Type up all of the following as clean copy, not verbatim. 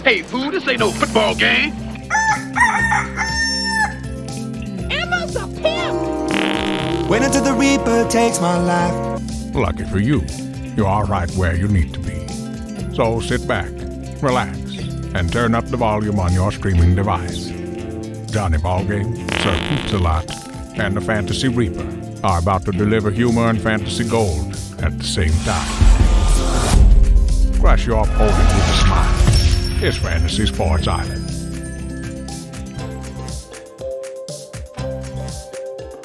Hey, fool, this ain't no football game. Emma's a pimp! Wait until the Reaper takes my life. Lucky for you, you are right where you need to be. So sit back, relax, and turn up the volume on your streaming device. Johnny Ballgame, Sir Poops-a-Lot, and the Fantasy Reaper are about to deliver humor and fantasy gold at the same time. Crush your opponent with a smile. It's Fantasy Sports Island.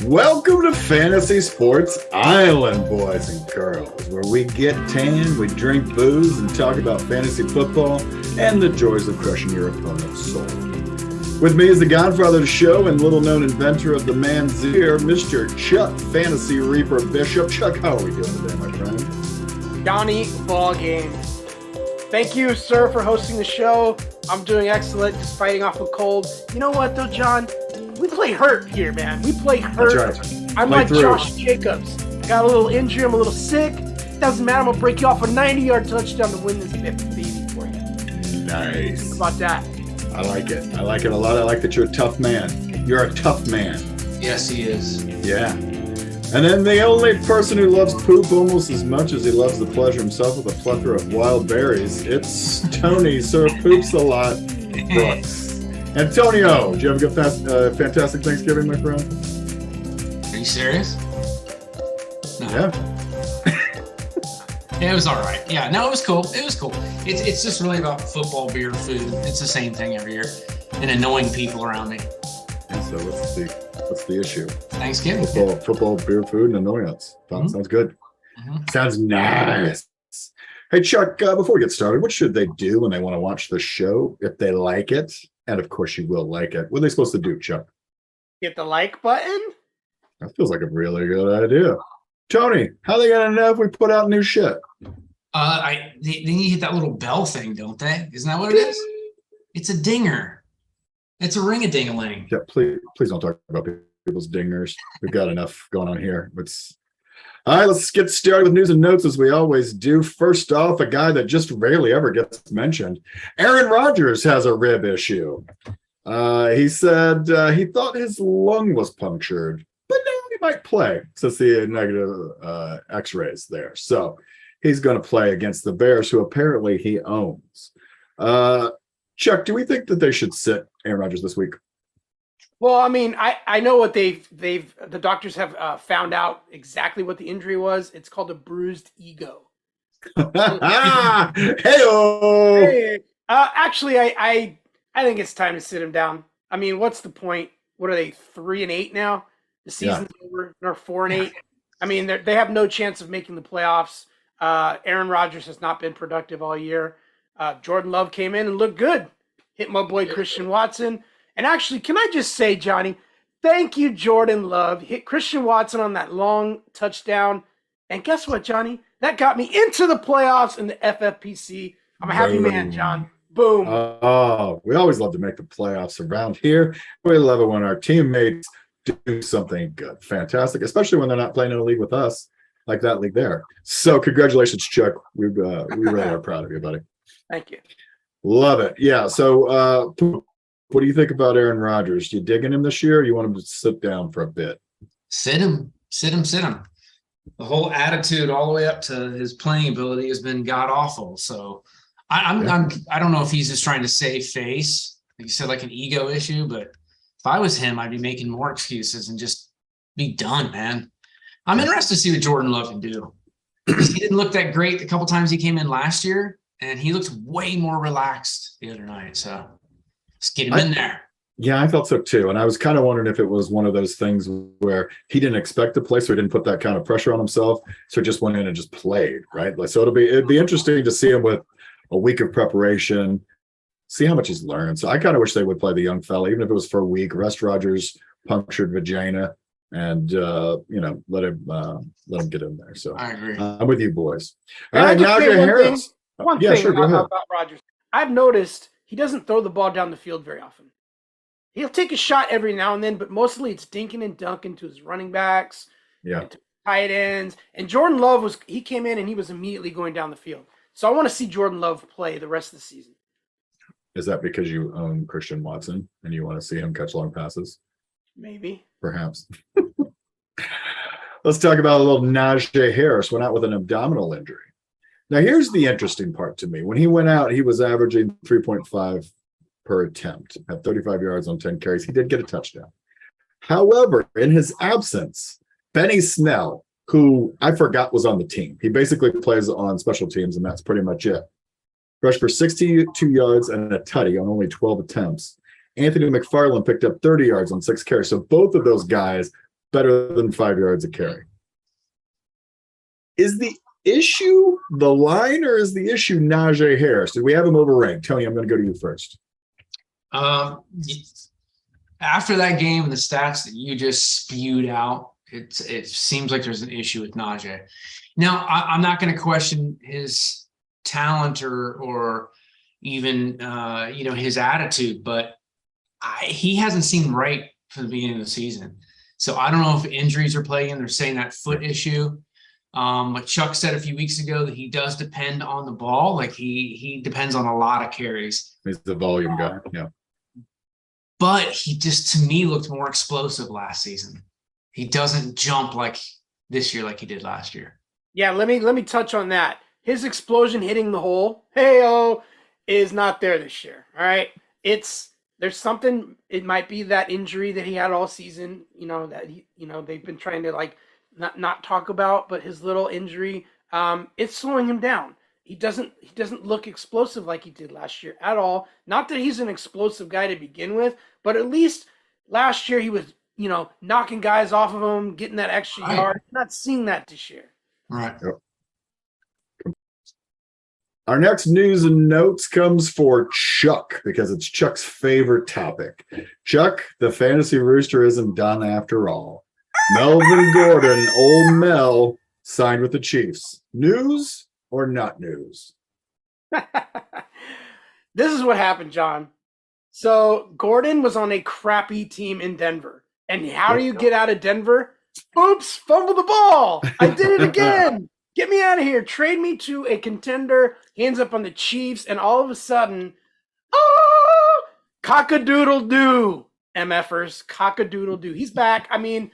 Welcome to Fantasy Sports Island, boys and girls, where we get tan, we drink booze, and talk about fantasy football and the joys of crushing your opponent's soul. With me is the godfather of the show and little-known inventor of the man's ear, Mr. Chuck Fantasy Reaper Bishop. Chuck, how are we doing today, my friend? Johnny Ballgame. Thank you, sir, for hosting the show. I'm doing excellent, just fighting off a cold. You know what, though, John? We play hurt here, man. We play hurt. That's right. I'm like Josh Jacobs. Got a little injury. I'm a little sick. Doesn't matter. I'm going to break you off a 90-yard touchdown to win this baby for you. Nice. Think about that. I like it. I like it a lot. I like that you're a tough man. You're a tough man. Yes, he is. Yeah. And then the only person who loves poop almost as much as he loves the pleasure himself with a plethora of wild berries, it's Tony, Sir Poops-a-Lot Brooks. Antonio, did you have a good, fantastic Thanksgiving, my friend? Are you serious? No. Yeah. Yeah, it was all right. Yeah, no, it was cool. It was cool. It's just really about football, beer, food. It's the same thing every year, and annoying people around me. And so what's the issue? Thanksgiving. Football, beer, food, and annoyance. Sounds good. Sounds nice. Hey, Chuck, before we get started, what should they do when they want to watch the show if they like it? And of course, you will like it. What are they supposed to do, Chuck? Hit the like button. That feels like a really good idea. Tony, how are they going to know if we put out new shit? They need to hit that little bell thing, don't they? Isn't that what it is? It's a dinger. It's a ring-a-ding-a-ling. Yeah, please don't talk about people's dingers. We've got enough going on here. All right, let's get started with news and notes as we always do. First off, a guy that just rarely ever gets mentioned. Aaron Rodgers has a rib issue. He said he thought his lung was punctured, but now he might play since the negative x-rays there. So he's going to play against the Bears, who apparently he owns. Chuck, do we think that they should sit Aaron Rodgers this week? Well, I mean, I know what the doctors have found out exactly what the injury was. It's called a bruised ego. Hey-o! Hey, actually, I think it's time to sit him down. I mean, what's the point? What are they, 3-8 now? The season's over. They're 4-8. I mean, they have no chance of making the playoffs. Aaron Rodgers has not been productive all year. Jordan Love came in and looked good. Hit my boy Christian Watson. And actually, can I just say, Johnny, thank you, Jordan Love. Hit Christian Watson on that long touchdown. And guess what, Johnny? That got me into the playoffs in the FFPC. I'm a happy man, John. Boom. Oh, we always love to make the playoffs around here. We love it when our teammates do something good. Fantastic, especially when they're not playing in a league with us, like that league there. So congratulations, Chuck. We really are proud of you, buddy. Thank you. Love it. Yeah, so what do you think about Aaron Rodgers? Do you digging him this year, or you want him to sit down for a bit? Sit him. The whole attitude all the way up to his playing ability has been god awful. So I don't know if he's just trying to save face. Like you said, like an ego issue. But if I was him, I'd be making more excuses and just be done, man. I'm interested to see what Jordan Love can do. He didn't look that great the couple times he came in last year, and he looked way more relaxed the other night. So let's get him in there. Yeah, I felt so too. And I was kind of wondering if it was one of those things where he didn't expect to play, so he didn't put that kind of pressure on himself. So he just went in and just played, right? Like, so it'd be interesting to see him with a week of preparation, see how much he's learned. So I kind of wish they would play the young fella, even if it was for a week, rest Rodgers' punctured vagina, and let him get in there. So I agree. I'm with you, boys. All Can I right, just now say to Harris. One Yeah, thing sure, go ahead. about Rodgers. I've noticed he doesn't throw the ball down the field very often. He'll take a shot every now and then, but mostly it's dinking and dunking to his running backs, and to tight ends. And Jordan Love he came in and he was immediately going down the field. So I want to see Jordan Love play the rest of the season. Is that because you own Christian Watson and you want to see him catch long passes? Maybe. Perhaps. Let's talk about a little Najee Harris. Went out with an abdominal injury. Now, here's the interesting part to me. When he went out, he was averaging 3.5 per attempt, had 35 yards on 10 carries. He did get a touchdown. However, in his absence, Benny Snell, who I forgot was on the team, he basically plays on special teams, and that's pretty much it. Rushed for 62 yards and a tutty on only 12 attempts. Anthony McFarland picked up 30 yards on 6 carries. So both of those guys better than 5 yards a carry. Is the issue the line, or is the issue Najee Harris? Did we have him overranked? Tony, I'm going to go to you first. After that game and the stats that you just spewed out, it seems like there's an issue with Najee. Now, I'm not going to question his talent or even his attitude, but he hasn't seemed right from the beginning of the season. So I don't know if injuries are playing. They're saying that foot issue. Like Chuck said a few weeks ago, that he does depend on the ball. Like he depends on a lot of carries. He's the volume guy. Yeah. But he just, to me, looked more explosive last season. He doesn't jump like this year like he did last year. Yeah, let me touch on that. His explosion hitting the hole, hey-oh, is not there this year. All right. There's something, it might be that injury that he had all season, that they've been trying to like not talk about, but his little injury, it's slowing him down. He doesn't look explosive like he did last year at all. Not that he's an explosive guy to begin with, but at least last year he was, knocking guys off of him, getting that extra yard. Not seeing that this year. Right. Yep. Our next news and notes comes for Chuck, because it's Chuck's favorite topic. Chuck, the fantasy rooster isn't done after all. Melvin Gordon, old Mel, signed with the Chiefs. News or not news? This is what happened, John. So Gordon was on a crappy team in Denver. And how do you get out of Denver? Oops, fumble the ball. I did it again. Get me out of here. Trade me to a contender. He ends up on the Chiefs, and all of a sudden, cock-a-doodle-doo, MFers, cock-a-doodle-doo. He's back. I mean,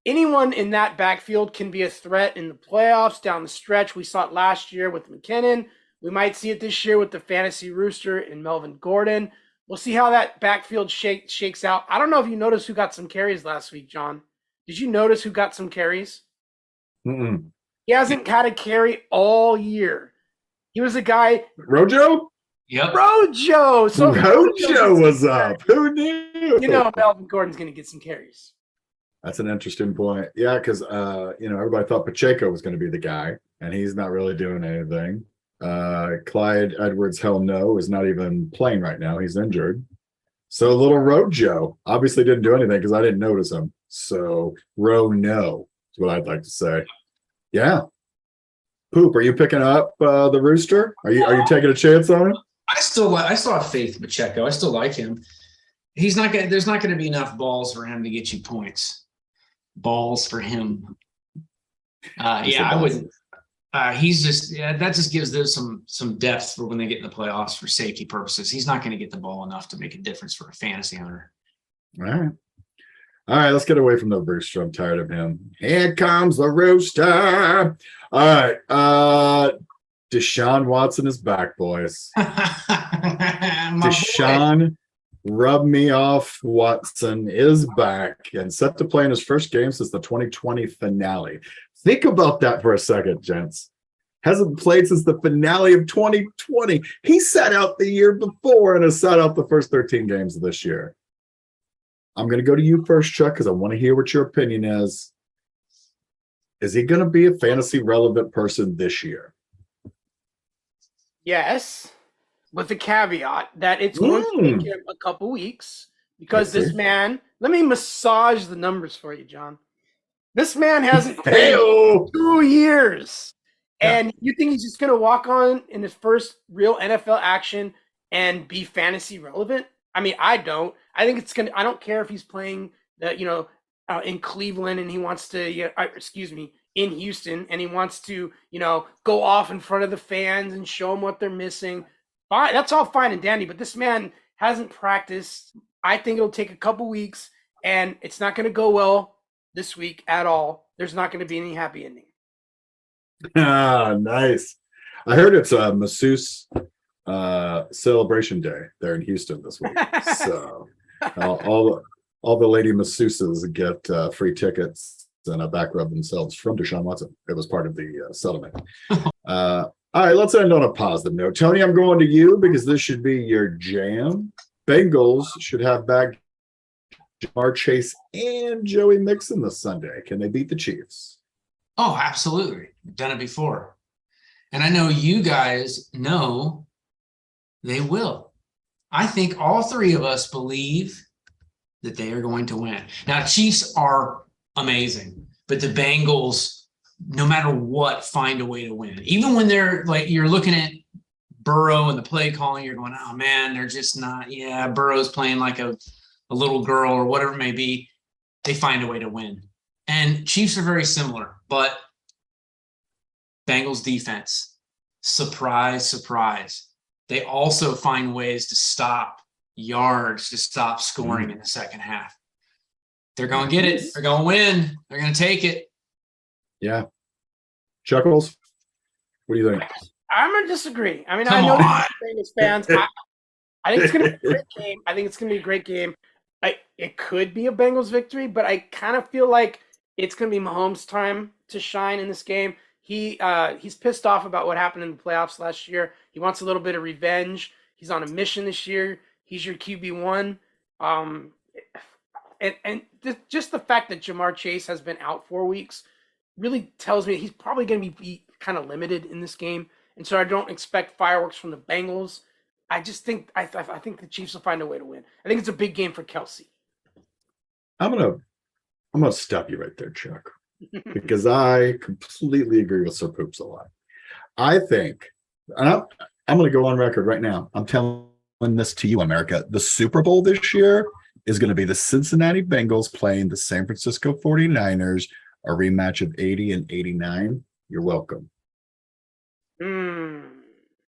anyone in that backfield can be a threat in the playoffs down the stretch. We saw it last year with McKinnon. We might see it this year with the fantasy rooster and Melvin Gordon. We'll see how that backfield shakes out. I don't know if you noticed who got some carries last week, John. Did you notice who got some carries? Mm-mm. He hasn't had a carry all year. He was a guy. Rojo? Yep. Rojo. So Rojo was up. Who knew? Melvin Gordon's going to get some carries. That's an interesting point. Yeah, because everybody thought Pacheco was going to be the guy, and he's not really doing anything. Clyde Edwards, hell no, is not even playing right now. He's injured. So little Rojo obviously didn't do anything because I didn't notice him. So no is what I'd like to say. Yeah. Poop, are you picking up the rooster? Are you taking a chance on him? I still have faith in Pacheco. I still like him. There's not going to be enough balls for him to get you points. Balls for him. I wouldn't. That just gives them some depth for when they get in the playoffs for safety purposes. He's not going to get the ball enough to make a difference for a fantasy owner. All right, let's get away from the rooster. I'm tired of him. Here comes the rooster. All right. Deshaun Watson is back, boys. Deshaun Rub Me Off Watson is back and set to play in his first game since the 2020 finale. Think about that for a second, gents. Hasn't played since the finale of 2020. He sat out the year before and has sat out the first 13 games of this year. I'm going to go to you first, Chuck, because I want to hear what your opinion is. Is he going to be a fantasy relevant person this year? Yes, with the caveat that it's going to take him a couple weeks because this man, let me massage the numbers for you, John. This man hasn't played 2 years. And you think he's just going to walk on in his first real NFL action and be fantasy relevant? I mean, I don't. I think it's going to, I don't care if he's playing in Cleveland and he wants to, in Houston and he wants to, go off in front of the fans and show them what they're missing. Fine, that's all fine and dandy, but this man hasn't practiced. I think it'll take a couple weeks, and it's not going to go well this week at all. There's not going to be any happy ending. Ah, nice. I heard it's a masseuse celebration day there in Houston this week. So all the lady masseuses get free tickets and a back rub themselves from Deshaun Watson. It was part of the settlement. All right, let's end on a positive note. Tony, I'm going to you because this should be your jam. Bengals should have back Jamar Chase and Joey Mixon this Sunday. Can they beat the Chiefs? Oh, absolutely. We've done it before. And I know you guys know they will. I think all three of us believe that they are going to win. Now, Chiefs are amazing, but the Bengals, no matter what, find a way to win. Even when they're like, you're looking at Burrow and the play calling, you're going, oh man, they're just not, yeah, Burrow's playing like a little girl or whatever it may be. They find a way to win. And Chiefs are very similar, but Bengals defense, surprise, surprise. They also find ways to stop yards, to stop scoring in the second half. They're going to get it. They're going to win. They're going to take it. Yeah. Chuckles, what do you think? I'm going to disagree. I mean, Come I know on. Bengals fans. I think it's going to be a great game. I think it's going to be a great game. It could be a Bengals victory, but I kind of feel like it's going to be Mahomes' time to shine in this game. He's pissed off about what happened in the playoffs last year. He wants a little bit of revenge. He's on a mission this year. He's your QB1. And just the fact that Jamar Chase has been out 4 weeks really tells me he's probably going to be kind of limited in this game. And so I don't expect fireworks from the Bengals. I just think I think the Chiefs will find a way to win. I think it's a big game for Kelsey. I'm gonna stop you right there, Chuck, because I completely agree with Sir Poops a lot. I think, and I'm gonna go on record right now. I'm telling this to you, America. The Super Bowl this year is going to be the Cincinnati Bengals playing the San Francisco 49ers, a rematch of 80 and 89. You're welcome.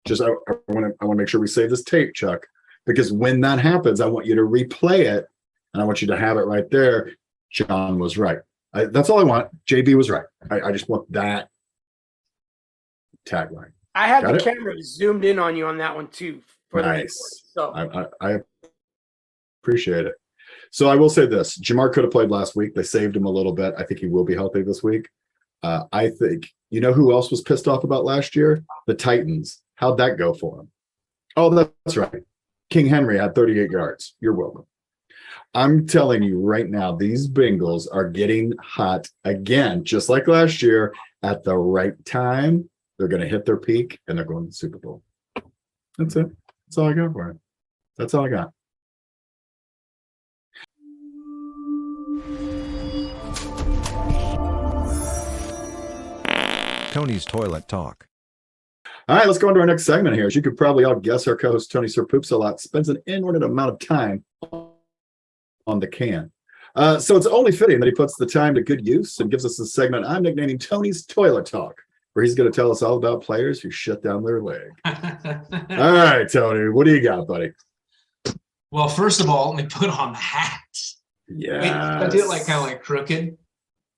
Just I want to make sure we save this tape, Chuck, because when that happens, I want you to replay it, and I want you to have it right there. John was right. That's all I want. JB was right. I just want that tagline. I had the camera zoomed in on you on that one too. Nice. So I appreciate it. So I will say this: Jamar could have played last week. They saved him a little bit. I think he will be healthy this week. I think, you know who else was pissed off about last year? The Titans. How'd that go for them? Oh, that's right. King Henry had 38 yards. You're welcome. I'm telling you right now, these Bengals are getting hot again, just like last year. At the right time, they're going to hit their peak, and they're going to the Super Bowl. That's it. That's all I got for it. That's all I got. Tony's Toilet Talk. All right, let's go into our next segment here. As you could probably all guess, our co-host Tony Sir Poops a lot spends an inordinate amount of time on the can. So it's only fitting that he puts the time to good use and gives us a segment I'm nicknaming Tony's Toilet Talk, where he's going to tell us all about players who shut down their leg. All right, Tony, what do you got, buddy? Well, first of all, let me put on the hat. Yeah. I do it like kind of like crooked.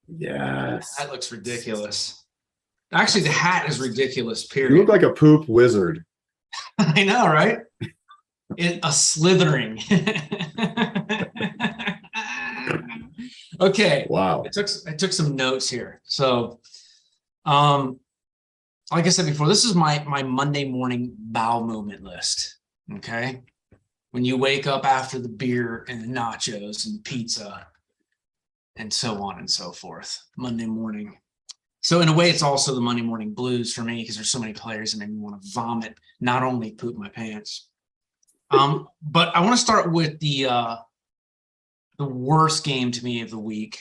Yes. That looks ridiculous. Actually, the hat is ridiculous, period. You look like a poop wizard. I know, right? A slithering. Okay. Wow. I took some notes here. So, like I said before, this is my Monday morning bowel movement list. Okay. When you wake up after the beer and the nachos and pizza and so on and so forth, Monday morning. So in a way, it's also the Monday morning blues for me because there's so many players that make me want to vomit, not only poop my pants. But I want to start with the worst game to me of the week,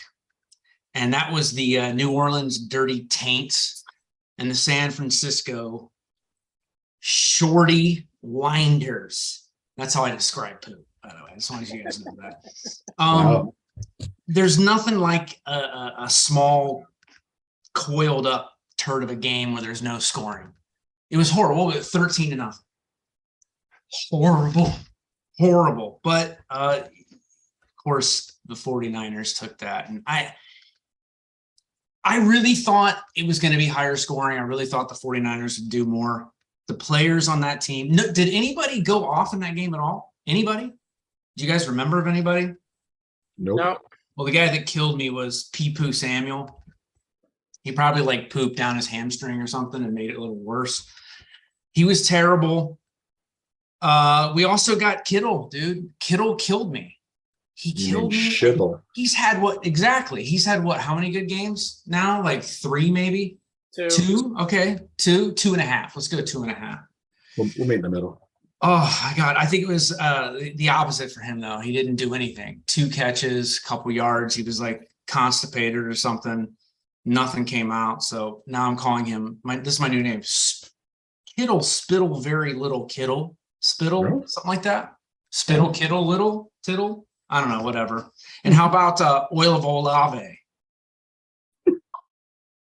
and that was the New Orleans Dirty Taints and the San Francisco Shorty Winders. That's how I describe poop, by the way, as long as you guys know that. Wow. There's nothing like a small, coiled up turd of a game where there's no scoring. It was horrible. It was 13-0. horrible. But of course, the 49ers took that. And I really thought it was going to be higher scoring. I really thought the 49ers would do more. The players on that team. No, did anybody go off in that game at all? Anybody? Do you guys remember of anybody? Nope. No. Well, the guy that killed me was Pee-Poo Samuel. He probably like pooped down his hamstring or something and made it a little worse. He was terrible. We also got Kittle, dude. Kittle killed me. He killed me. Shittle. He's had what exactly? He's had what? How many good games now? Like 3, maybe? Two? Okay. 2.5. Let's go 2.5. We'll meet in the middle. Oh my God. I think it was the opposite for him though. He didn't do anything. 2 catches, couple yards. He was like constipated or something. Nothing came out. So now I'm calling him this is my new name. Kittle Spittle Very Little Kittle. Spittle, Really? something like that. Spittle Kittle Little Tittle. I don't know, whatever. And how about oil of olave? Is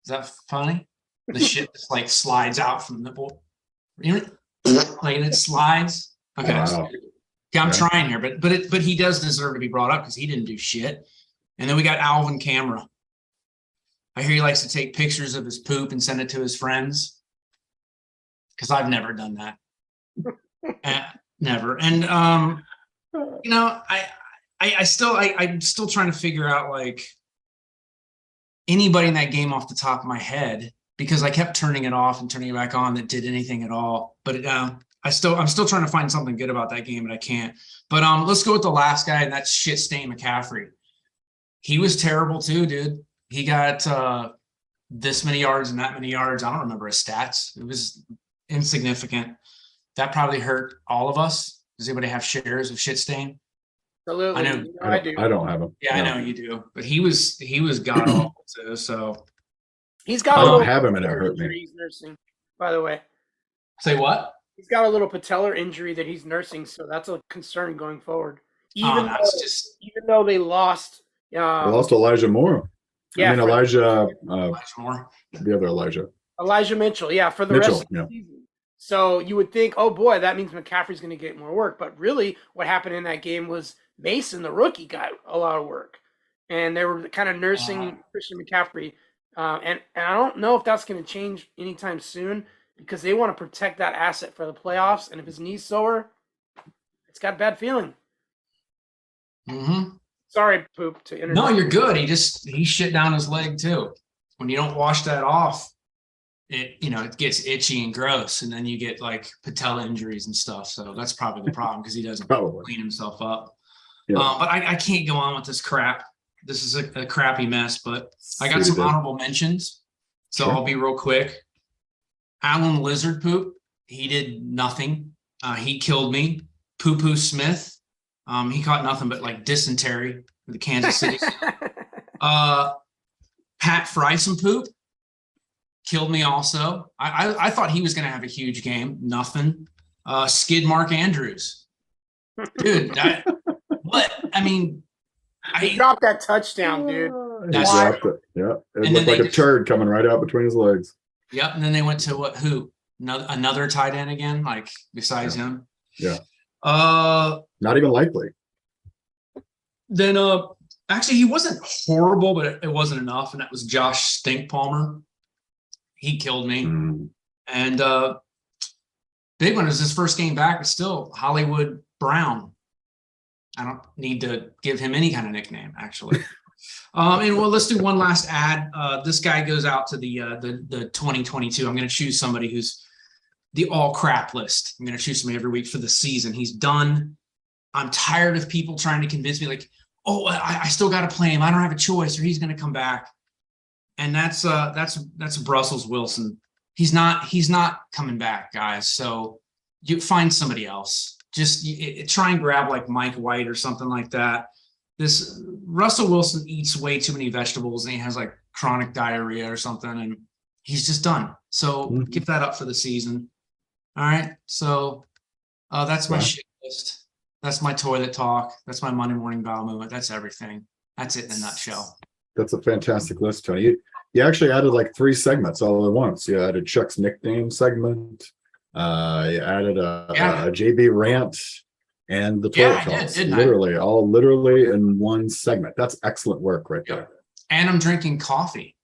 that funny? The shit just like slides out from the bowl. You know, like it slides. Okay. Wow. Okay, I'm trying here, but he does deserve to be brought up because he didn't do shit. And then we got Alvin Kamara. I hear he likes to take pictures of his poop and send it to his friends. Because I've never done that. Never. And you know, I'm still trying to figure out like anybody in that game off the top of my head, because I kept turning it off and turning it back on that did anything at all. But I'm still trying to find something good about that game, but I can't. But let's go with the last guy, and that's shit stain McCaffrey. He was terrible too, dude. He got this many yards and that many yards. I don't remember his stats. It was insignificant. That probably hurt all of us. Does anybody have shares of shit stain? Absolutely. I know. I do. I don't have him. Yeah, No. I know you do. But he was god awful too. So He's got I a don't little have him and it patellar hurt me. injury he's nursing, by the way. say what? He's got a little patellar injury that he's nursing, so that's a concern going forward. Even Though they lost, We lost Elijah Moore. Yeah, I mean, Elijah, the other Elijah Mitchell, for the Mitchell, rest of the season. So you would think, oh boy, that means McCaffrey's going to get more work. But really, what happened in that game was Mason, the rookie, got a lot of work, and they were kind of nursing Christian McCaffrey. And I don't know if that's going to change anytime soon because they want to protect that asset for the playoffs. And if his knee's sore, it's got a bad feeling. Mm-hmm. Sorry, Poop, to interrupt. No, you're good. He shit down his leg too. When you don't wash that off, it gets itchy and gross, and then you get like patella injuries and stuff. So that's probably the problem because he doesn't clean himself up. Yeah. But I can't go on with this crap. This is a crappy mess. But I got some honorable mentions, so I'll be real quick. Alan Lizard Poop, he did nothing. He killed me. Poo-Poo Smith. He caught nothing but like dysentery with the Kansas City. Pat Fryson Poop killed me also. I thought he was going to have a huge game. Nothing. Skid Mark Andrews. Dude, what? I mean, he dropped that touchdown, dude. He dropped it. Yeah. It looked like a turd coming right out between his legs. Yep. And then they went to who? Another tight end again, like besides him. Yeah. Not even likely. Then actually he wasn't horrible, but it wasn't enough, and that was Josh Stink Palmer. He killed me. And big one was his first game back, but still Hollywood Brown. I don't need to give him any kind of nickname, actually. And well, let's do one last ad. This guy goes out to the 2022. I'm going to choose somebody who's the all crap list. I'm going to choose somebody every week for the season. He's done. I'm tired of people trying to convince me like, oh, I still got to play him. I don't have a choice, or he's going to come back. And that's Brussels Wilson. He's not coming back, guys. So you find somebody else. Just try and grab like Mike White or something like that. This Russell Wilson eats way too many vegetables, and he has like chronic diarrhea or something, and he's just done. So give that up for the season. All right. So that's my shit list. That's my toilet talk. That's my Monday morning bowel movement. That's everything. That's it in a nutshell. That's a fantastic list, Tony. You actually added like 3 segments all at once. You added Chuck's nickname segment. You added Yeah. a JB rant and the Yeah, toilet I did, talks, didn't I? literally in one segment. That's excellent work right there. And I'm drinking coffee.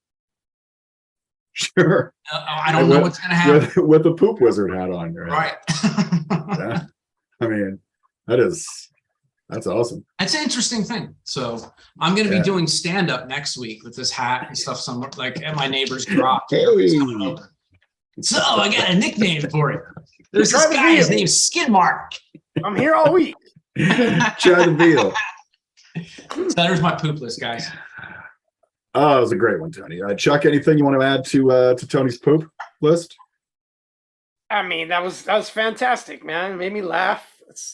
Sure. I don't know what's going to happen. With the poop wizard hat on your head. Right. Yeah. I mean, that's awesome. That's an interesting thing. So I'm going to Yeah. be doing stand up next week with this hat and stuff. Somewhere like at my neighbor's garage. Hey. So I got a nickname for it. There's this Try the guy. His veal. name's Skid Mark. I'm here all week. Try the veal. So there's my poop list, guys. Oh, it was a great one, Tony. Chuck, anything you want to add to Tony's poop list? I mean, that was fantastic, man. It made me laugh.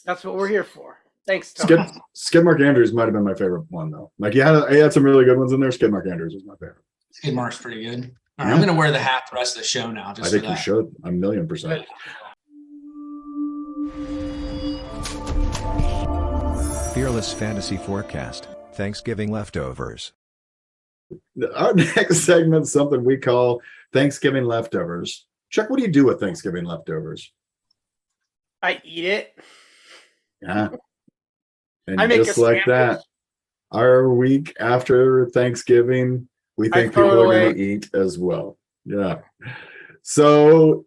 That's what we're here for. Thanks, Tony. Skid Mark Andrews might have been my favorite one, though. Like, he had some really good ones in there. Skid Mark Andrews was my favorite. Skid Mark's pretty good. All right, I'm going to wear the hat the rest of the show now. I think you should. 1,000,000%. Fearless Fantasy Forecast. Thanksgiving Leftovers. Our next segment is something we call Thanksgiving Leftovers. Chuck, what do you do with Thanksgiving leftovers? I eat it. Yeah. And I make just a like sandwich. that, our week after Thanksgiving, we think throw people it are going away. to eat as well. Yeah. So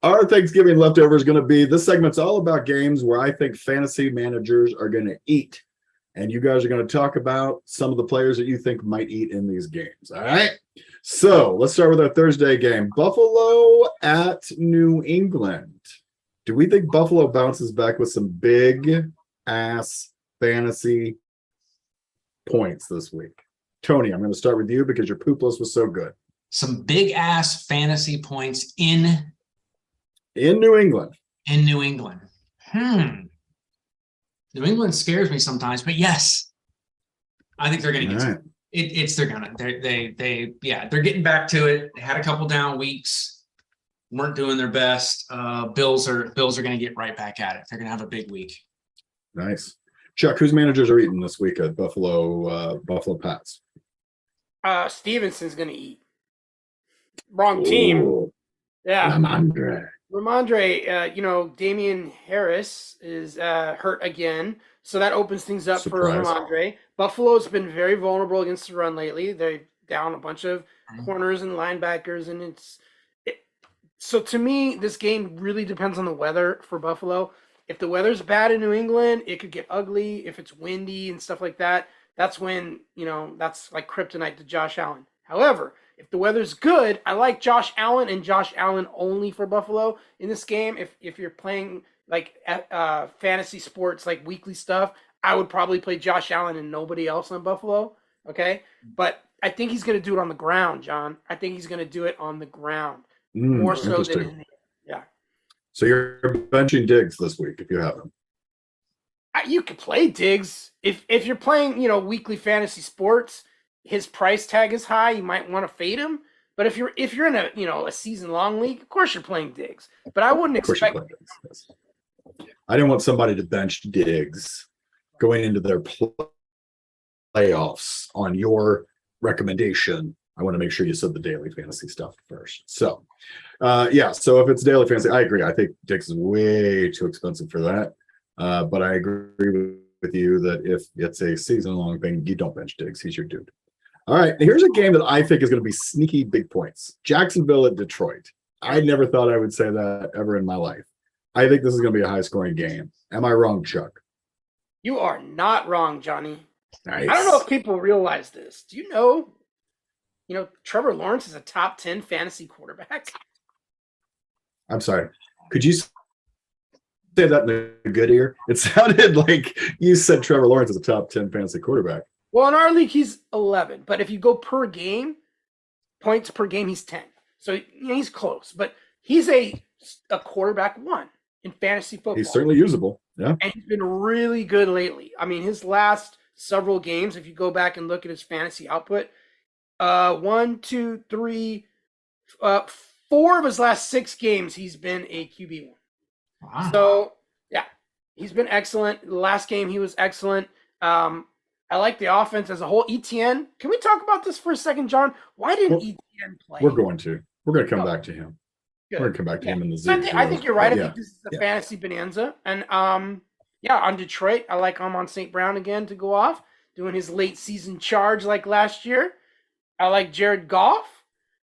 our Thanksgiving leftover is going to be, this segment's all about games where I think fantasy managers are going to eat. And you guys are going to talk about some of the players that you think might eat in these games. All right. So let's start with our Thursday game. Buffalo at New England. Do we think Buffalo bounces back with some big ass fantasy points this week? Tony, I'm going to start with you because your poop list was so good. Some big ass fantasy points in New England. New England. New England scares me sometimes, but yes, I think they're going to get All right. They're getting back to it. They had a couple down weeks, weren't doing their best. Bills are going to get right back at it. They're going to have a big week. Nice. Chuck, whose managers are eating this week at Buffalo Pats? Stevenson's going to eat. Wrong team. Ooh, Yeah. Ramondre. Damian Harris is hurt again. So that opens things up Surprise. for Ramondre. Buffalo's been very vulnerable against the run lately. They're down a bunch of corners and linebackers. And so to me, this game really depends on the weather for Buffalo. If the weather's bad in New England, it could get ugly. If it's windy and stuff like that, that's when, that's like kryptonite to Josh Allen. However, if the weather's good, I like Josh Allen and Josh Allen only for Buffalo in this game. If you're playing like fantasy sports, like weekly stuff, I would probably play Josh Allen and nobody else on Buffalo. Okay. But I think he's going to do it on the ground, John. I think he's going to do it on the ground more so than in the yeah. So you're benching Diggs this week if you have him. You could play Diggs if you're playing, weekly fantasy sports. His price tag is high. You might want to fade him. But if you're in a season long league, of course you're playing Diggs. But I wouldn't expect. Yes. I didn't want somebody to bench Diggs going into their playoffs on your recommendation. I want to make sure you said the daily fantasy stuff first. So, So if it's daily fantasy, I agree. I think Diggs is way too expensive for that. But I agree with you that if it's a season-long thing, you don't bench Diggs. He's your dude. All right, here's a game that I think is going to be sneaky big points. Jacksonville at Detroit. I never thought I would say that ever in my life. I think this is going to be a high-scoring game. Am I wrong, Chuck? You are not wrong, Johnny. Nice. I don't know if people realize this. Do you know, Trevor Lawrence is a top 10 fantasy quarterback? I'm sorry. Could you say that in a good ear? It sounded like you said Trevor Lawrence is a top 10 fantasy quarterback. Well, in our league, he's 11. But if you go per game, points per game, he's 10. So he's close. But he's a quarterback one in fantasy football. He's certainly usable. Yeah. And he's been really good lately. I mean, his last several games, if you go back and look at his fantasy output, 4 of his last 6 games, he's been a QB1. Wow. So, yeah, he's been excellent. The last game, he was excellent. I like the offense as a whole. ETN, can we talk about this for a second, John? Why didn't ETN play? We're going to come back to him. Good. We're gonna come back to him in the So Z. I think you're right. I Yeah. think this is a Yeah. fantasy bonanza. And yeah, on Detroit, I like him on St. Brown again to go off, doing his late season charge like last year. I like Jared Goff.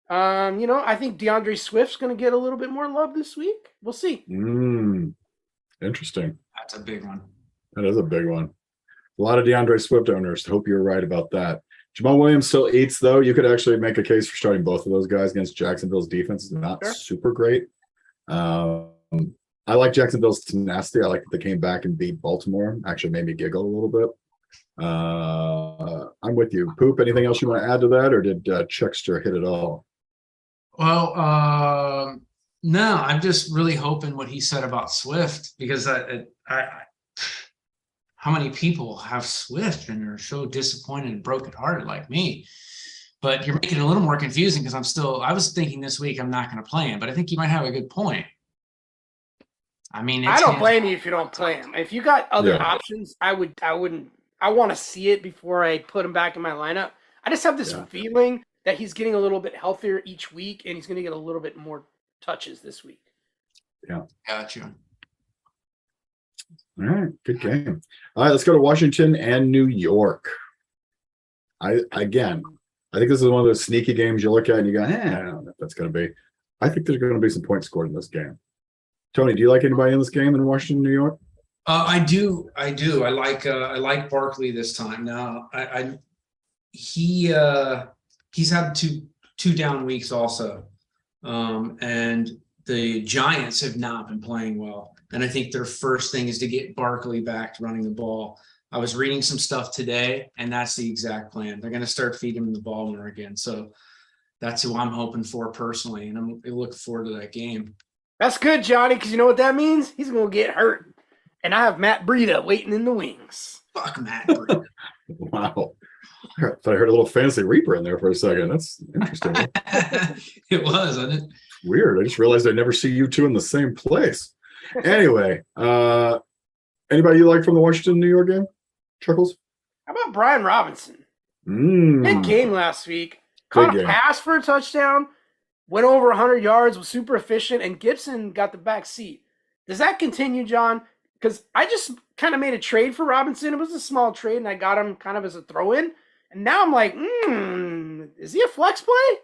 I think DeAndre Swift's going to get a little bit more love this week. We'll see. Interesting. That's a big one. That is a big one. A lot of DeAndre Swift owners. Hope you're right about that. Jamal Williams still eats, though. You could actually make a case for starting both of those guys against Jacksonville's defense. Is not super great. I like Jacksonville's tenacity. I like that they came back and beat Baltimore. Actually made me giggle a little bit. I'm with you. Poop, anything else you want to add to that, or did Chuckster hit it all? Well, no, I'm just really hoping what he said about Swift, because how many people have Swift and are so disappointed and brokenhearted like me? But you're making it a little more confusing, because I was thinking this week I'm not going to play him, but I think you might have a good point. I mean, I don't blame you if you don't play him. If you got other options, I wouldn't. I want to see it before I put him back in my lineup. I just have this feeling that he's getting a little bit healthier each week, and he's going to get a little bit more touches this week. Yeah. Gotcha. All right. Good game. All right. Let's go to Washington and New York. I think this is one of those sneaky games you look at and you go, I don't know if that's going to be. I think there's going to be some points scored in this game. Tony, do you like anybody in this game in Washington, New York? I do. I like Barkley this time. Now, he's had two down weeks also, and the Giants have not been playing well. And I think their first thing is to get Barkley back to running the ball. I was reading some stuff today, and that's the exact plan. They're going to start feeding him the ball more again. So that's who I'm hoping for personally, and I'm looking forward to that game. That's good, Johnny, because you know what that means? He's going to get hurt. And I have Matt Breida waiting in the wings. Fuck Matt Breida. Wow. I thought I heard a little fantasy Reaper in there for a second. That's interesting. It was, wasn't it? Weird. I just realized I never see you two in the same place. Anyway, anybody you like from the Washington, New York game? Chuckles? How about Brian Robinson? Big game last week. Caught a pass for a touchdown. Went over 100 yards, was super efficient, and Gibson got the back seat. Does that continue, John? Because I just kind of made a trade for Robinson. It was a small trade, and I got him kind of as a throw-in. And now I'm like, is he a flex play?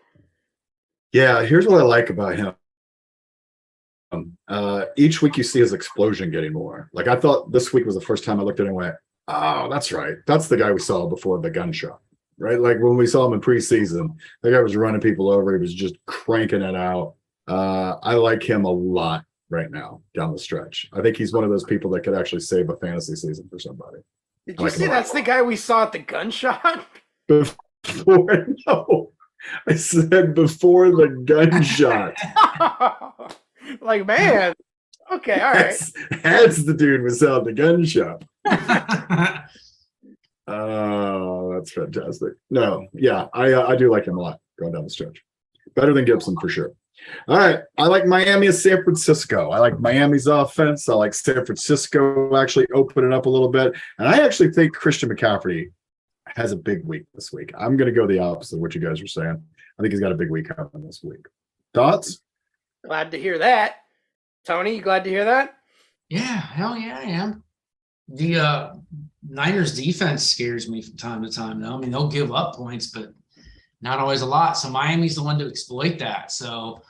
Yeah, here's what I like about him. Each week you see his explosion getting more. Like, I thought this week was the first time I looked at him and went, oh, that's right. That's the guy we saw before the gunshot. Right? Like when we saw him in preseason, the guy was running people over. He was just cranking it out. I like him a lot right now down the stretch. I think he's one of those people that could actually save a fantasy season for somebody. Did you say that's the guy we saw at the gunshot? Before, no. I said before the gunshot. Like, man. Okay, all right. That's the dude we saw at the gun shop. Oh, that's fantastic. No, yeah, I do like him a lot going down the stretch. Better than Gibson for sure. All right. I like Miami as San Francisco. I like Miami's offense. I like San Francisco actually opening up a little bit. And I actually think Christian McCaffrey has a big week this week. I'm going to go the opposite of what you guys are saying. I think he's got a big week coming this week. Thoughts? Glad to hear that. Tony, you glad to hear that? Yeah, hell yeah, I am. The Niners defense scares me from time to time, though. I mean, they'll give up points, but not always a lot. So Miami's the one to exploit that. So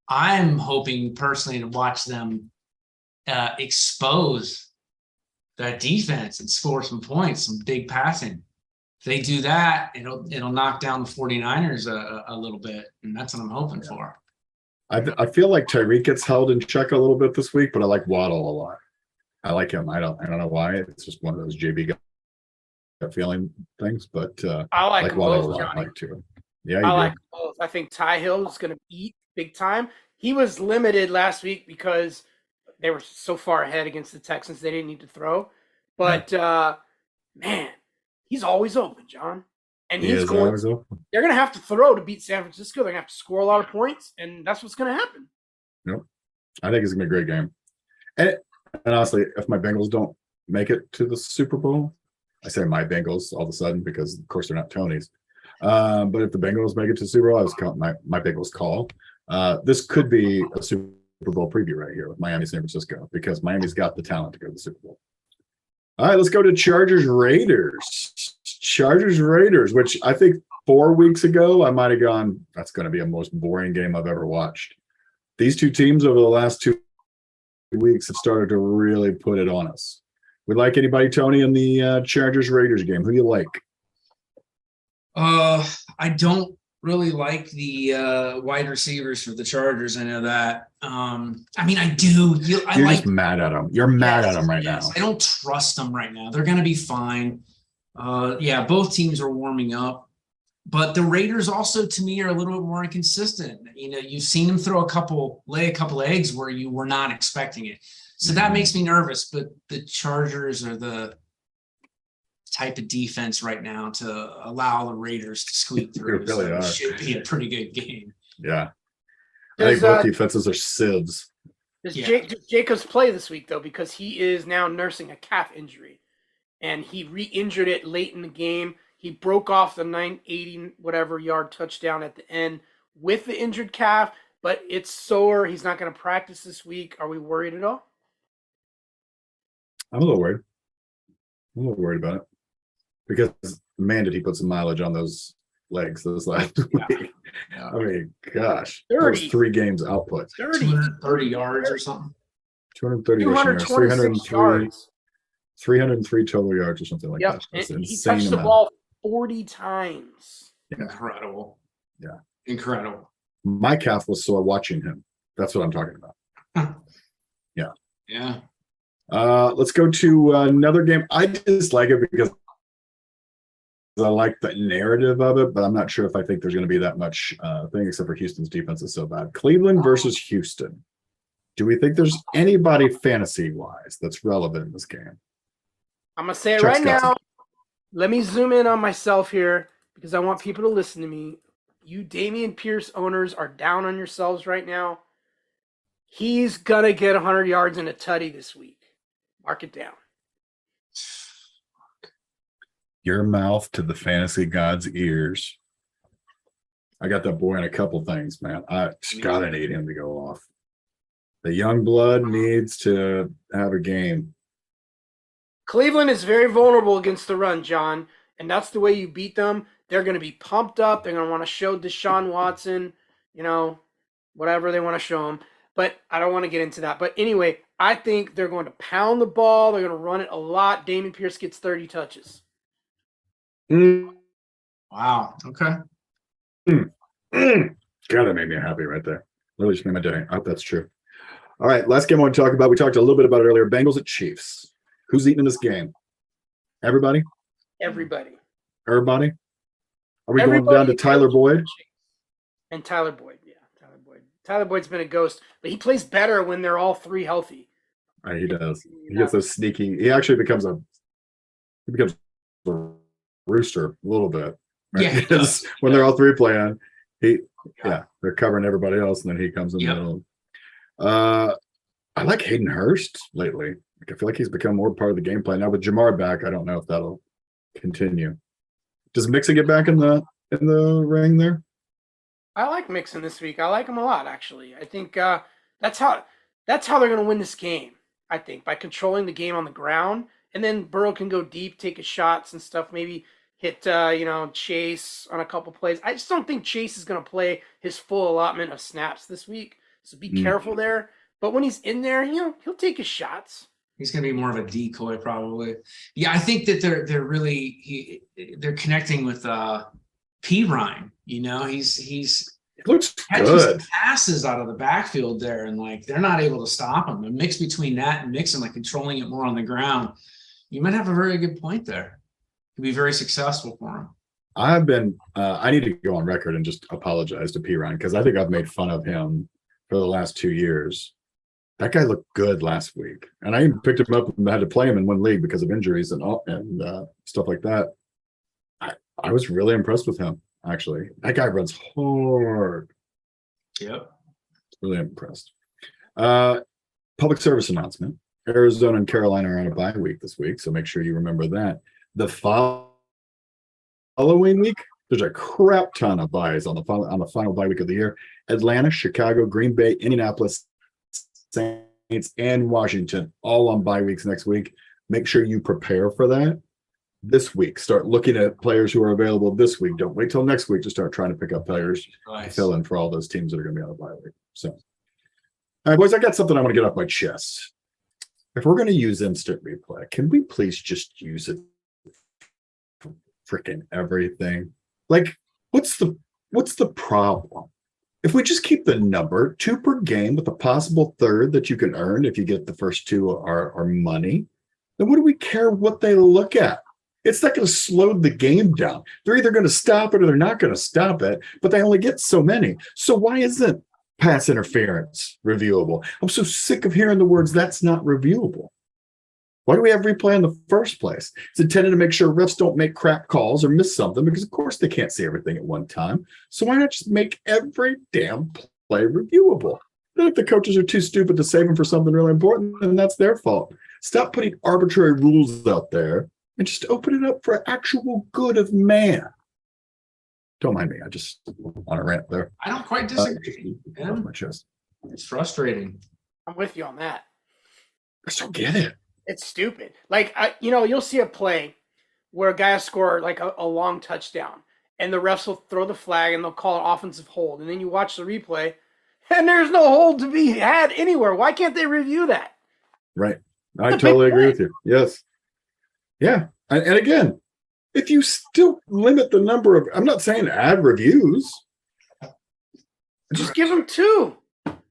I'm hoping personally to watch them expose that defense and score some points, some big passing. If they do that, it'll knock down the 49ers a little bit, and that's what I'm hoping for. I feel like Tyreek gets held in check a little bit this week, but I like Waddle a lot. I like him. I don't know why. It's just one of those JB gut feeling things, but I like Waddle both, a lot. Johnny. I like too. Yeah, I like both. I think Ty Hill is going to eat big time. He was limited last week because they were so far ahead against the Texans they didn't need to throw. But man, he's always open, John. And they're going to have to throw to beat San Francisco. They're going to have to score a lot of points, and that's what's going to happen. Yep. I think it's going to be a great game. And honestly, if my Bengals don't make it to the Super Bowl, I say my Bengals all of a sudden because, of course, they're not Tony's. But if the Bengals make it to the Super Bowl, I was calling my Bengals call. This could be a Super Bowl preview right here with Miami, San Francisco, because Miami's got the talent to go to the Super Bowl. All right, let's go to Chargers Raiders. Chargers Raiders, which I think 4 weeks ago I might have gone, that's going to be the most boring game I've ever watched. These two teams over the last 2 weeks have started to really put it on us. We like anybody, Tony, in the Chargers Raiders game? Who do you like? I don't really like the wide receivers for the Chargers. I know that. I mean, I do. You're just mad at them. You're mad at them right now. I don't trust them right now. They're going to be fine. Yeah, both teams are warming up, but the Raiders also, to me, are a little bit more inconsistent. You know, you've seen them lay a couple eggs where you were not expecting it. So that makes me nervous. But the Chargers are the type of defense right now to allow the Raiders to squeak through. They really are. It should be a pretty good game. Yeah. I think both defenses are sieves. Does Jacobs play this week, though, because he is now nursing a calf injury, and he re-injured it late in the game. He broke off the 980-whatever-yard touchdown at the end with the injured calf, but it's sore. He's not going to practice this week. Are we worried at all? I'm a little worried about it. Because, man, did he put some mileage on those legs this last week. Yeah. I mean, gosh. That was 3 games output. 230 yards or something. 230 yards. 303 total yards or something like yep. that. That's and he touched the ball 40 times. Incredible. Yeah. Incredible. My calf was sore watching him. That's what I'm talking about. Yeah. Yeah. Let's go to another game. I just like it because I like the narrative of it, but I'm not sure if I think there's going to be that much thing, except for Houston's defense is so bad. Cleveland versus Houston. Do we think there's anybody fantasy-wise that's relevant in this game? I'm going to say it right now. Let me zoom in on myself here because I want people to listen to me. You Dameon Pierce owners are down on yourselves right now. He's going to get 100 yards and a tutty this week. Mark it down. Your mouth to the fantasy god's ears. I got that boy in a couple things, man. I just gotta need him to go off. The young blood needs to have a game. Cleveland is very vulnerable against the run, John, and that's the way you beat them. They're going to be pumped up. They're going to want to show Deshaun Watson, whatever they want to show him. But I don't want to get into that. But anyway, I think they're going to pound the ball. They're going to run it a lot. Dameon Pierce gets 30 touches. Wow. Okay. God, that made me happy right there. Really just made my day. I hope that's true. All right, last game I want to talk about. We talked a little bit about it earlier. Bengals at Chiefs. Who's eating in this game? Everybody? Everybody. Everybody? Are we going down to Tyler Boyd? And Tyler Boyd, yeah. Tyler Boyd. Tyler Boyd's been a ghost, but he plays better when they're all 3 healthy. Right, he does. He gets those sneaky. He actually becomes a rooster a little bit. Right? Yeah. Because when they're all 3 playing, they're covering everybody else, and then he comes in the middle. I like Hayden Hurst lately. I feel like he's become more part of the game plan. Now with Jamar back, I don't know if that'll continue. Does Mixon get back in the ring there? I like Mixon this week. I like him a lot, actually. I think that's how they're going to win this game. I think by controlling the game on the ground, and then Burrow can go deep, take his shots and stuff. Maybe hit Chase on a couple plays. I just don't think Chase is going to play his full allotment of snaps this week. So be careful there. But when he's in there, he'll take his shots. He's going to be more of a decoy, probably. Yeah, I think that they're connecting with P. Ryan. He's looks catching good. Some passes out of the backfield there, and they're not able to stop him. A mix between that and Mixon, controlling it more on the ground. You might have a very good point there. Could be very successful for him. I've been. I need to go on record and just apologize to P. Ryan because I think I've made fun of him for the last 2 years. That guy looked good last week, and I even picked him up and had to play him in one league because of injuries and stuff like that. I was really impressed with him. Actually, that guy runs hard. Yep, really impressed. Public service announcement: Arizona and Carolina are on a bye week this week, so make sure you remember that. The following week, There's a crap ton of buys on the final bye week of the year. Atlanta, Chicago, Green Bay, Indianapolis, Saints, and Washington, all on bye weeks next week. Make sure you prepare for that this week. Start looking at players who are available this week. Don't wait till next week to start trying to pick up players to fill in for all those teams that are going to be on the bye week. So, all right, boys, I got something I want to get off my chest. If we're going to use instant replay, can we please just use it for freaking everything? Like, what's the problem? If we just keep the number 2 per game with a possible third that you can earn if you get the first 2 are money, then what do we care what they look at? It's not going to slow the game down. They're either going to stop it or they're not going to stop it, but they only get so many. So why isn't pass interference reviewable? I'm so sick of hearing the words that's not reviewable. Why do we have replay in the first place? It's intended to make sure refs don't make crap calls or miss something because, of course, they can't see everything at one time. So why not just make every damn play reviewable? Then if the coaches are too stupid to save them for something really important, then that's their fault. Stop putting arbitrary rules out there and just open it up for actual good of man. Don't mind me. I just want to rant there. I don't quite disagree. Off my chest. It's frustrating. I'm with you on that. I just don't get it. It's stupid. Like, you'll see a play where a guy will score like a long touchdown, and the refs will throw the flag and they'll call it offensive hold. And then you watch the replay, and there's no hold to be had anywhere. Why can't they review that? Right. I totally agree with you. Yes. Yeah. And again, if you still limit the number of, I'm not saying add reviews. Just give them 2.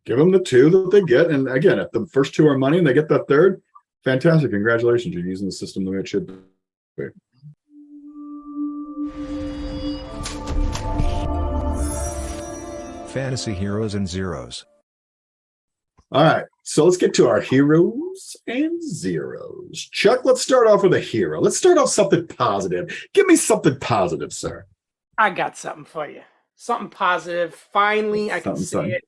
Give them the 2 that they get. And again, if the first 2 are money and they get that third, fantastic. Congratulations. You're using the system the way it should be. Fantasy Heroes and Zeros. All right. So let's get to our heroes and zeros. Chuck, let's start off with a hero. Let's start off something positive. Give me something positive, sir. I got something for you. Something positive. Finally, I can say it.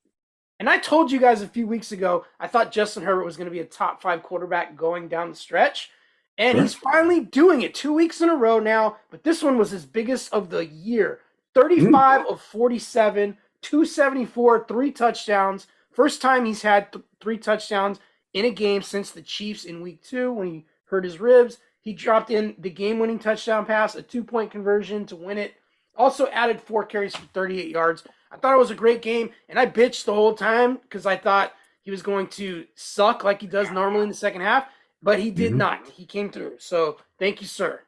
And I told you guys a few weeks ago, I thought Justin Herbert was going to be a top 5 quarterback going down the stretch. And he's finally doing it 2 weeks in a row now. But this one was his biggest of the year. 35 of 47, 274, 3 touchdowns. First time he's had 3 touchdowns in a game since the Chiefs in week 2 when he hurt his ribs. He dropped in the game-winning touchdown pass, a 2-point conversion to win it. Also added 4 carries for 38 yards. I thought it was a great game, and I bitched the whole time because I thought he was going to suck like he does normally in the second half, but he did not. He came through. So thank you, sir.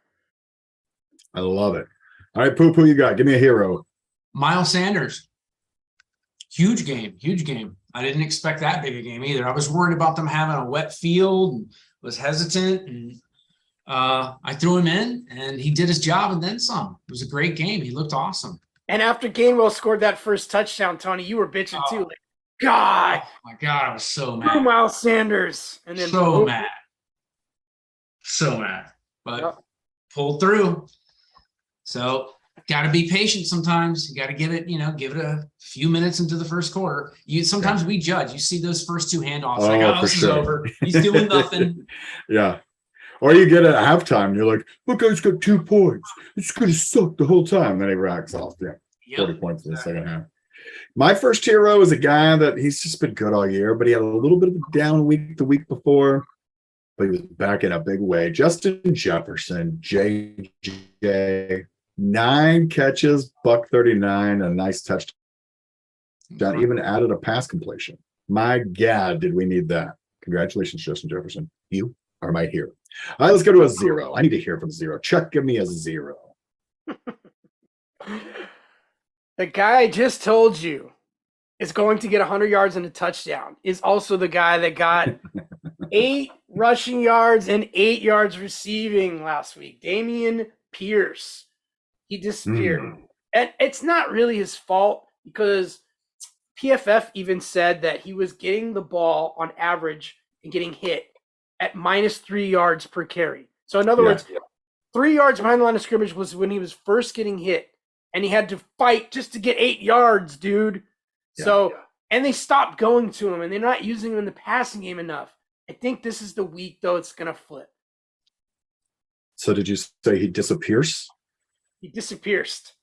I love it. All right, Pooh, you got? Give me a hero. Miles Sanders. Huge game. I didn't expect that big a game either. I was worried about them having a wet field and was hesitant. And I threw him in, and he did his job and then some. It was a great game. He looked awesome. And after Gainwell scored that first touchdown, Tony, you were bitching too. Like, God. Oh my God, I was so mad. Miles Sanders. And then So mad. But pulled through. So got to be patient sometimes. You got to give it a few minutes into the first quarter. Sometimes we judge. You see those first 2 handoffs, this is over. He's doing nothing. Yeah. Or you get at halftime, and you're like, look, I just got 2 points. It's going to suck the whole time. Then he racks off 40 points in the second half. My first hero is a guy that he's just been good all year, but he had a little bit of a down week the week before, but he was back in a big way. Justin Jefferson, JJ, 9 catches, $139, a nice touchdown. Even added a pass completion. My God, did we need that? Congratulations, Justin Jefferson. You are my hero. All right, let's go to a 0. I need to hear from 0. Chuck, give me a 0. The guy I just told you is going to get 100 yards and a touchdown is also the guy that got 8 rushing yards and 8 yards receiving last week. Damian Pierce. He disappeared. And it's not really his fault because PFF even said that he was getting the ball on average and getting hit at -3 yards per carry. So in other words, 3 yards behind the line of scrimmage was when he was first getting hit, and he had to fight just to get 8 yards, dude. And they stopped going to him, and they're not using him in the passing game enough. I think this is the week, though, it's going to flip. So did you say he disappears? He disappears.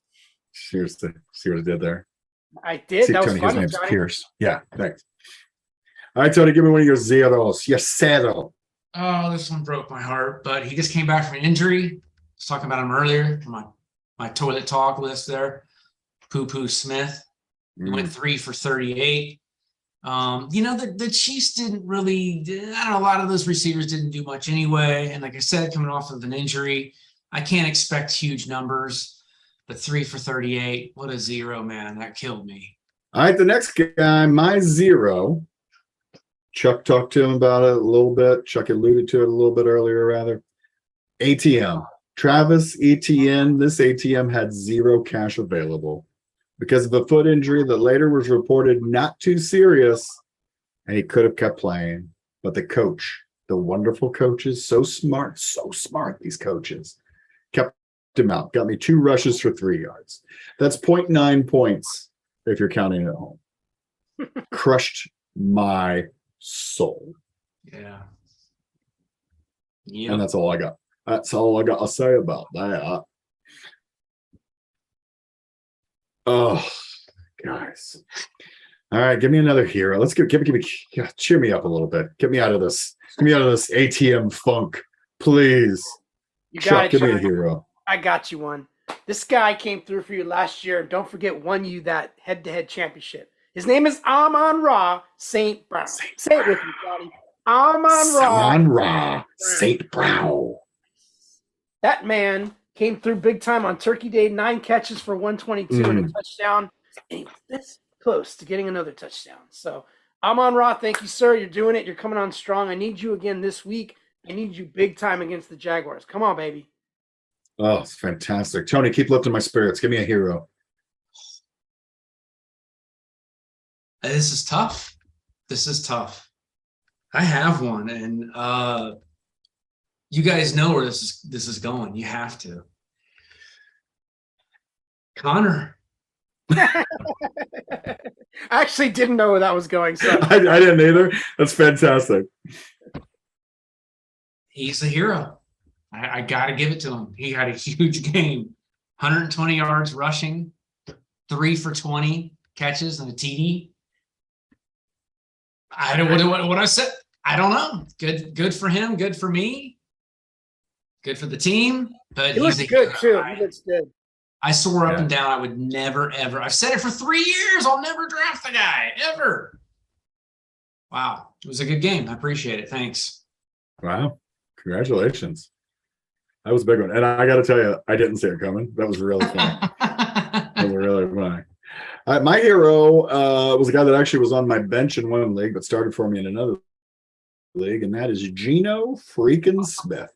Seriously, see what I did there? I did. See, That was Tony, his funny, name's Johnny. Pierce. Yeah, thanks. All right, Tony, give me one of your zeros. Your zero. Oh, this one broke my heart, but he just came back from an injury. I was talking about him earlier. My toilet talk list there. Poo Smith. He went 3 for 38. The Chiefs didn't really, I don't know, a lot of those receivers didn't do much anyway. And like I said, coming off of an injury, I can't expect huge numbers, but 3 for 38, what a zero, man. That killed me. All right, the next guy, my zero. Chuck talked to him about it a little bit. Chuck alluded to it a little bit earlier, rather. ATM. Travis Etienne. This ATM had zero cash available because of a foot injury that later was reported not too serious, and he could have kept playing. But the coach, the wonderful coaches, so smart, these coaches, kept him out. Got me 2 rushes for 3 yards. That's 0.9 points if you're counting at home. Crushed my soul. Yeah. And that's all I got. That's all I got to say about that. Oh, guys. All right, give me another hero. Let's go. Give me, cheer me up a little bit. Get me out of this. Get me out of this ATM funk, please. You Chuck, got it, give me a Johnny. hero. I got you one. This guy came through for you last year. Don't forget, won you that head-to-head championship. His name is Amon-Ra St. Brown. Say it with me, Johnny. Amon-Ra St. Brown. That man came through big time on Turkey Day, 9 catches for 122 and a touchdown. And he was this close to getting another touchdown. So, Amon-Ra, thank you, sir. You're doing it. You're coming on strong. I need you again this week. I need you big time against the Jaguars. Come on, baby. Oh, it's fantastic. Tony, keep lifting my spirits. Give me a hero. This is tough. I have one, and you guys know where this is going. You have to. Connor. I actually didn't know where that was going. So I didn't either. That's fantastic. He's a hero. I got to give it to him. He had a huge game. 120 yards rushing, 3 for 20 catches and a TD. I don't what I said. I don't know. Good for him. Good for me. Good for the team. But he looks good too. He looks good. I swore up and down I would never, ever. I've said it for 3 years. I'll never draft the guy, ever. Wow. It was a good game. I appreciate it. Thanks. Wow. Congratulations. That was a big one. And I got to tell you, I didn't see it coming. That was really funny. That was really funny. My hero was a guy that actually was on my bench in one league, but started for me in another league, and that is Geno freaking Smith.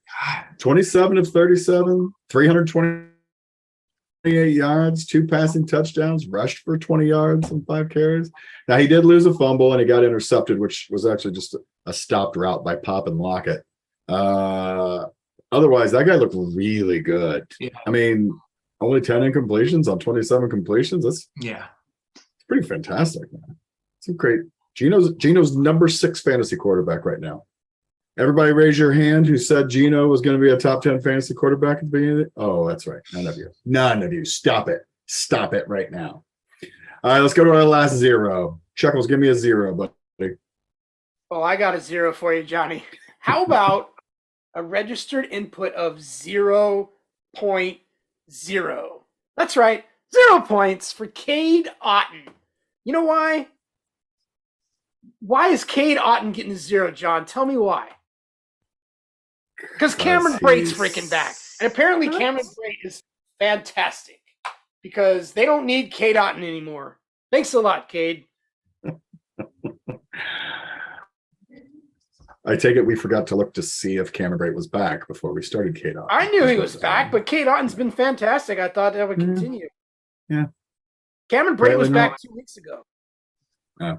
27 of 37, 328 yards, 2 passing touchdowns, rushed for 20 yards and 5 carries. Now, he did lose a fumble, and he got intercepted, which was actually just a stopped route by Pop and Lockett. Otherwise, that guy looked really good. Yeah. I mean, only 10 incompletions on 27 completions. That's pretty fantastic, man. It's a great. Geno's number 6 fantasy quarterback right now. Everybody raise your hand who said Geno was going to be a top 10 fantasy quarterback at the beginning of it. Oh, that's right. None of you. None of you. Stop it. Stop it right now. All right, let's go to our last zero. Chuckles, give me a zero, buddy. Oh, I got a 0 for you, Johnny. How about a registered input of 0.0? That's right. 0 points for Cade Otton. You know why? Why is Cade Otton getting a 0, John? Tell me why. Because Cameron Brate's freaking back. And apparently Cameron Brate is fantastic because they don't need Cade Otton anymore. Thanks a lot, Cade. I take it we forgot to look to see if Cameron Brate was back before we started Cade Otton. I knew he was back, but Cade Otton's been fantastic. I thought that would continue. Yeah. Cameron Brate was back 2 weeks ago. Oh.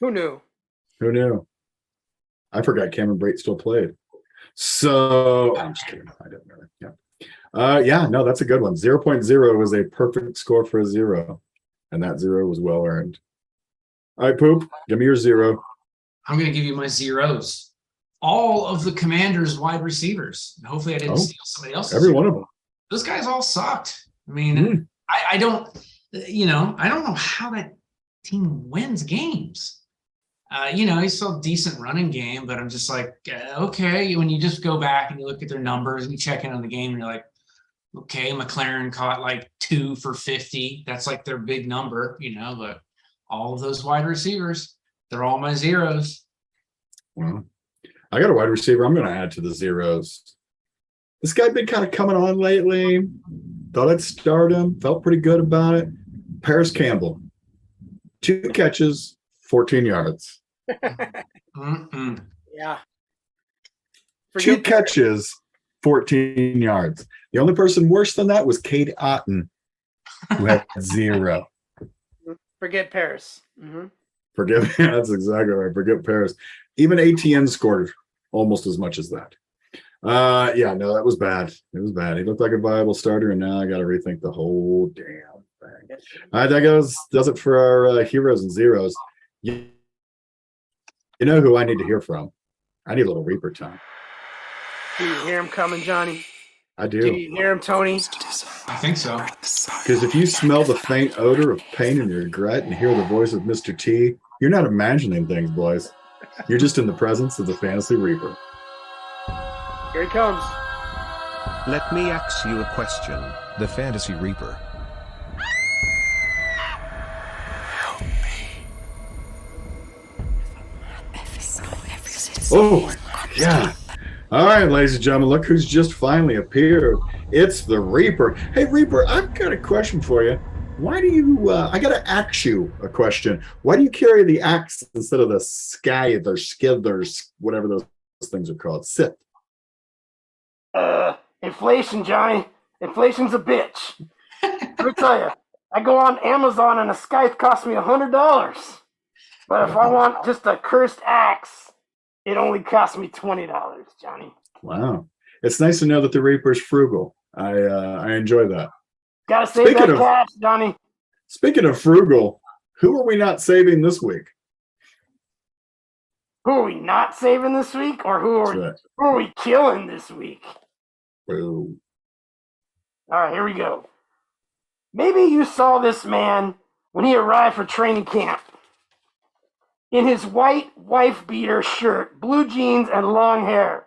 Who knew? Who knew? I forgot Cameron Brate still played. So I'm just kidding. I didn't really. Yeah. No, that's a good one. 0.0 was a perfect score for a 0. And that 0 was well earned. All right, Poop, give me your 0. I'm going to give you my zeros. All of the Commanders' wide receivers. Hopefully I didn't steal somebody else's. Every one of them. Those guys all sucked. I mean, I don't, I don't know how that team wins games. He's still a decent running game, but I'm just like, okay, when you just go back and you look at their numbers and you check in on the game and you're like, okay, McLaren caught like 2 for 50. That's like their big number, but all of those wide receivers, they're all my zeros. Well, I got a wide receiver I'm going to add to the zeros. This guy been kind of coming on lately. Thought I'd start him. Felt pretty good about it. Paris Campbell. 2 catches, 14 yards. Yeah. 2 catches, 14 yards. The only person worse than that was Cade Otton, who had 0. Forget Paris. Mm-hmm. That's exactly right. Forget Paris. Even ATN scored almost as much as that. That was bad. It was bad. He looked like a viable starter, and now I got to rethink the whole damn thing. All right, that does it for our heroes and zeros. You know who I need to hear from? I need a little Reaper time. Do you hear him coming, Johnny? I do. Do you hear him, Tony? I think so. Because if you smell the faint odor of pain and regret and hear the voice of Mr. T, you're not imagining things, boys. You're just in the presence of the Fantasy Reaper. Here he comes. Let me ask you a question, the Fantasy Reaper. Oh, yeah. All right, ladies and gentlemen, look who's just finally appeared. It's the Reaper. Hey, Reaper, I've got a question for you. Why do you, I got to ask you a question. Why do you carry the axe instead of the scythe or skid or whatever those things are called? Sit. Inflation, Johnny. Inflation's a bitch. Let me tell you, I go on Amazon and a scythe costs me $100. But if I want just a cursed axe, it only costs me $20, Johnny. Wow. It's nice to know that the Reaper's frugal. I enjoy that. Gotta save that cash, Johnny. Speaking of frugal, who are we not saving this week? Who are we not saving this week? Or who are we killing this week? Boo. All right, here we go. Maybe you saw this man when he arrived for training camp. In his white wife beater shirt, blue jeans, and long hair.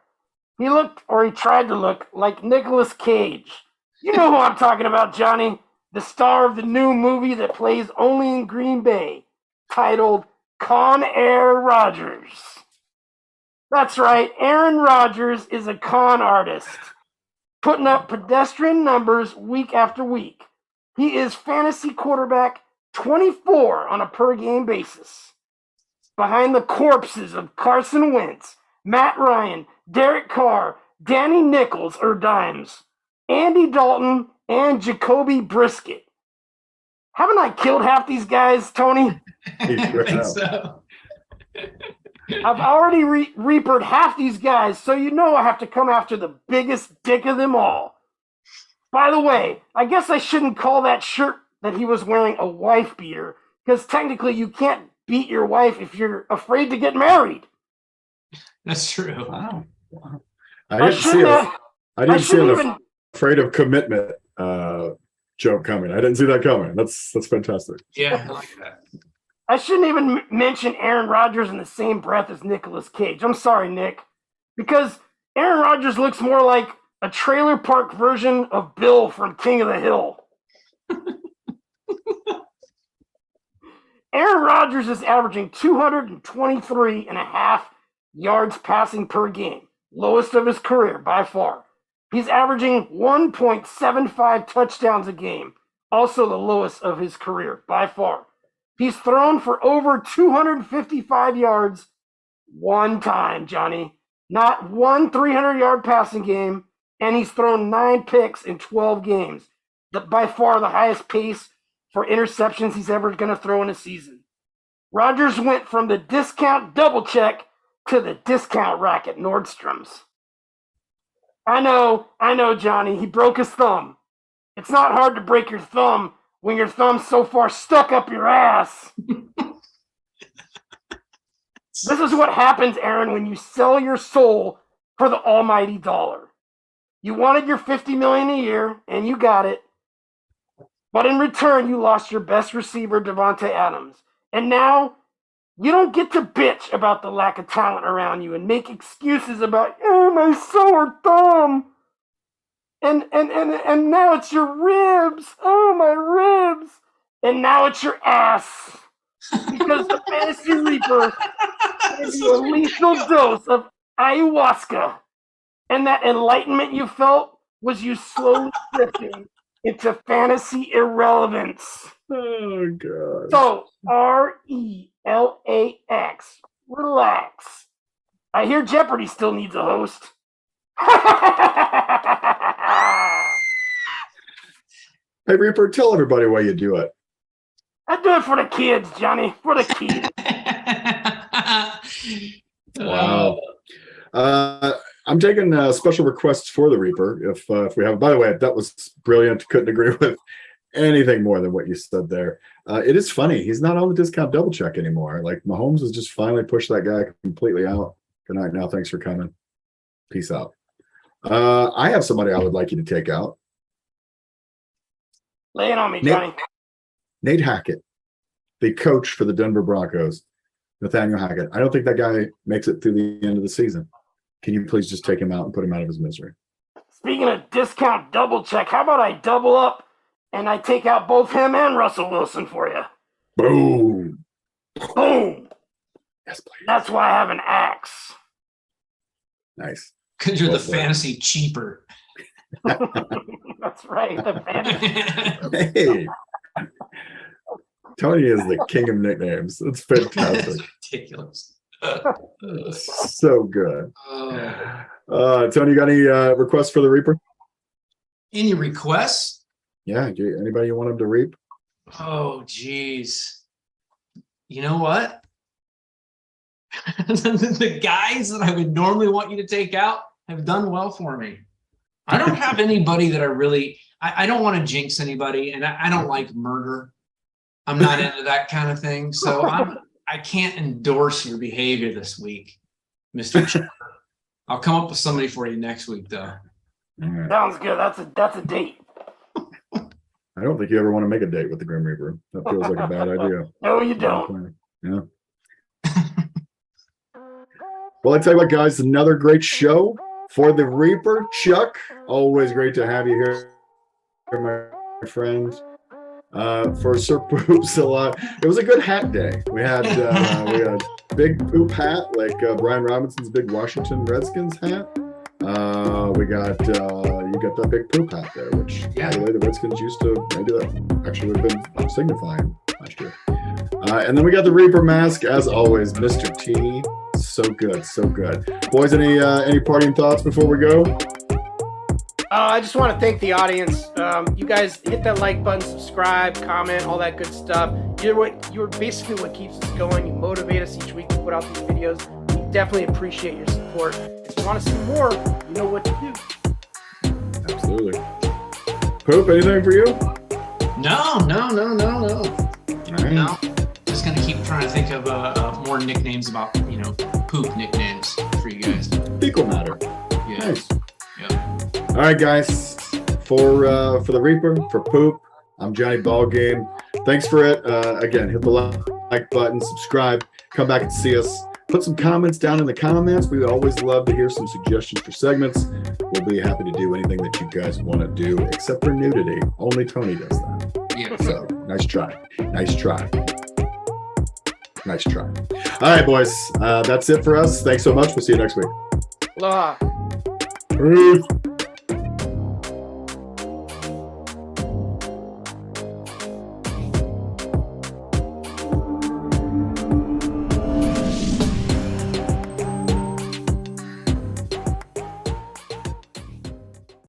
He looked, or he tried to look, like Nicolas Cage. You know who I'm talking about, Johnny. The star of the new movie that plays only in Green Bay, titled Con Air Rodgers. That's right, Aaron Rodgers is a con artist, putting up pedestrian numbers week after week. He is fantasy quarterback 24 on a per-game basis. Behind the corpses of Carson Wentz, Matt Ryan, Derek Carr, Danny Nichols or Dimes, Andy Dalton, and Jacoby Brissett. Haven't I killed half these guys, Tony? I think so. I've already reapered half these guys, so you know I have to come after the biggest dick of them all. By the way, I guess I shouldn't call that shirt that he was wearing a wife beater, because technically you can't beat your wife if you're afraid to get married. That's true. Wow. I didn't see an afraid of commitment joke coming. I didn't see that coming. That's fantastic. Yeah, I like that. I shouldn't even mention Aaron Rodgers in the same breath as Nicolas Cage. I'm sorry, Nick. Because Aaron Rodgers looks more like a trailer park version of Bill from King of the Hill. Aaron Rodgers is averaging 223 and a half yards passing per game, lowest of his career by far. He's averaging 1.75 touchdowns a game, also the lowest of his career by far. He's thrown for over 255 yards one time, Johnny. Not one 300-yard passing game, and he's thrown 9 picks in 12 games. By far the highest pace for interceptions he's ever going to throw in a season. Rodgers went from the discount double check to the discount rack at Nordstrom's. I know, Johnny. He broke his thumb. It's not hard to break your thumb when your thumb's so far stuck up your ass. This is what happens, Aaron, when you sell your soul for the almighty dollar. You wanted your $50 million a year, and you got it. But in return, you lost your best receiver, Devontae Adams. And now you don't get to bitch about the lack of talent around you and make excuses about, my sore thumb. And now it's your ribs. Oh, my ribs. And now it's your ass. Because the Fantasy Reaper gave you a lethal dose of ayahuasca. And that enlightenment you felt was you slowly drifting into fantasy irrelevance. Oh, God. So, RELAX. Relax. I hear Jeopardy still needs a host. Hey, Reaper, tell everybody why you do it. I do it for the kids, Johnny. For the kids. Wow. I'm taking special requests for the Reaper if we have. By the way, that was brilliant. Couldn't agree with anything more than what you said there. It is funny. He's not on the discount double check anymore. Like Mahomes has just finally pushed that guy completely out. Good night now. Thanks for coming. Peace out. I have somebody I would like you to take out. Lay it on me, Johnny. Nate Hackett, the coach for the Denver Broncos. Nathaniel Hackett. I don't think that guy makes it through the end of the season. Can you please just take him out and put him out of his misery? Speaking of discount double check, how about I double up and I take out both him and Russell Wilson for you? Boom. Boom. Yes, please. That's why I have an axe. Nice. Because you're Well the played. fantasy cheaper. That's right. The fantasy. Hey. Tony is the king of nicknames. It's fantastic. That's ridiculous. So good. Oh. Tony, you got any requests for the Reaper? Any requests? Yeah. Anybody you want him to reap? Oh, geez. You know what? The guys that I would normally want you to take out have done well for me. I don't have anybody that I don't want to jinx anybody, and I don't like murder. I'm not into that kind of thing. So I can't endorse your behavior this week, Mr. Chipper. I'll come up with somebody for you next week, though. All right. Sounds good. That's a date. I don't think you ever want to make a date with the Grim Reaper. That feels like a bad idea. No, you don't. Yeah. Well, I tell you what, guys, another great show for the Reaper. Chuck, always great to have you here, my friend. For Sir Poops a lot. It was a good hat day. We had big poop hat, like Brian Robinson's big Washington Redskins hat. We got you got that big poop hat there, which by the way the Redskins used to, maybe that actually would have been signifying last year. And then we got the Reaper mask, as always, Mr. T. So good, so good. Boys, any parting thoughts before we go? I just want to thank the audience. You guys hit that like button, subscribe, comment, all that good stuff. You're basically what keeps us going. You motivate us each week to put out these videos. We definitely appreciate your support. If you want to see more, you know what to do. Absolutely. Poop, anything for you? No. All right. No. Just gonna keep trying to think of more nicknames about poop nicknames for you guys. Fecal matter. Yeah. Nice. Yeah. All right, guys. For the Reaper, for Poop, I'm Johnny Ballgame. Thanks for it. Again, hit the like button, subscribe, come back and see us. Put some comments down in the comments. We always love to hear some suggestions for segments. We'll be happy to do anything that you guys want to do, except for nudity. Only Tony does that. Yeah. So nice try. Nice try. Nice try. All right, boys. That's it for us. Thanks so much. We'll see you next week. Aloha. Peace.